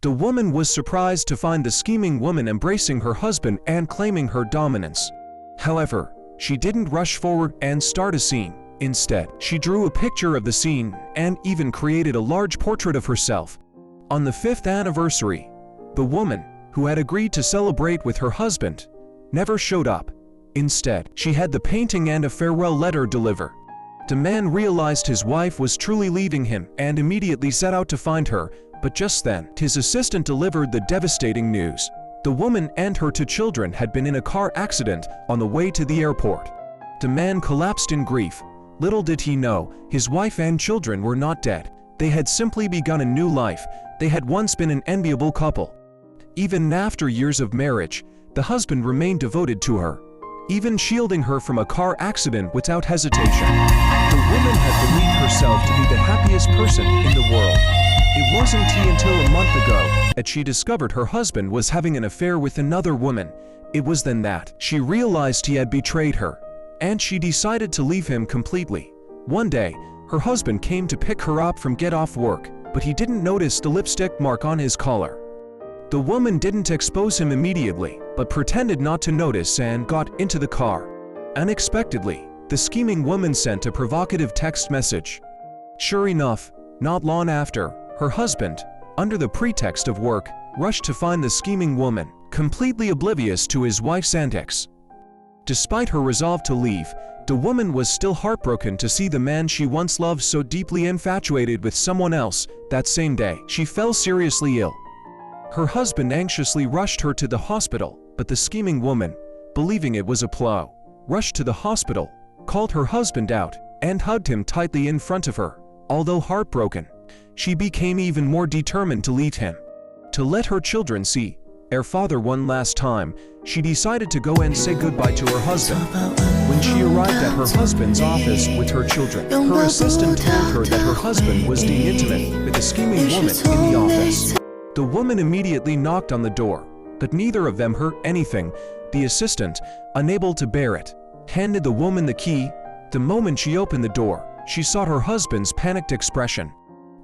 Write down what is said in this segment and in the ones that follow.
The woman was surprised to find the scheming woman embracing her husband and claiming her dominance. However, she didn't rush forward and start a scene. Instead, she drew a picture of the scene and even created a large portrait of herself. On the 5th anniversary, the woman, who had agreed to celebrate with her husband, never showed up. Instead, she had the painting and a farewell letter deliver. The man realized his wife was truly leaving him and immediately set out to find her, but just then, his assistant delivered the devastating news. The woman and her 2 children had been in a car accident on the way to the airport. The man collapsed in grief. Little did he know, his wife and children were not dead. They had simply begun a new life. They had once been an enviable couple. Even after years of marriage, the husband remained devoted to her, even shielding her from a car accident without hesitation. The woman had believed herself to be the happiest person in the world. It wasn't until a month ago that she discovered her husband was having an affair with another woman. It was then that she realized he had betrayed her, and she decided to leave him completely. One day, her husband came to pick her up from get off work, but he didn't notice the lipstick mark on his collar. The woman didn't expose him immediately, but pretended not to notice and got into the car. Unexpectedly, the scheming woman sent a provocative text message. Sure enough, not long after, her husband, under the pretext of work, rushed to find the scheming woman, completely oblivious to his wife's antics. Despite her resolve to leave, the woman was still heartbroken to see the man she once loved so deeply infatuated with someone else. That same day, she fell seriously ill. Her husband anxiously rushed her to the hospital, but the scheming woman, believing it was a ploy, rushed to the hospital, called her husband out, and hugged him tightly in front of her. Although heartbroken, she became even more determined to leave him. To let her children see their father one last time, she decided to go and say goodbye to her husband. When she arrived at her husband's office with her children, her assistant told her that her husband was being intimate with a scheming woman in the office. The woman immediately knocked on the door, but neither of them heard anything. The assistant, unable to bear it, handed the woman the key. The moment she opened the door, she saw her husband's panicked expression.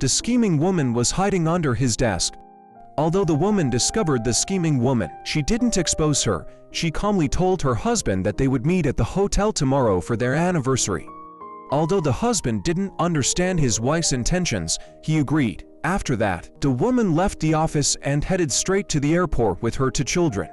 The scheming woman was hiding under his desk. Although the woman discovered the scheming woman, she didn't expose her. She calmly told her husband that they would meet at the hotel tomorrow for their anniversary. Although the husband didn't understand his wife's intentions, he agreed. After that, the woman left the office and headed straight to the airport with her 2 children.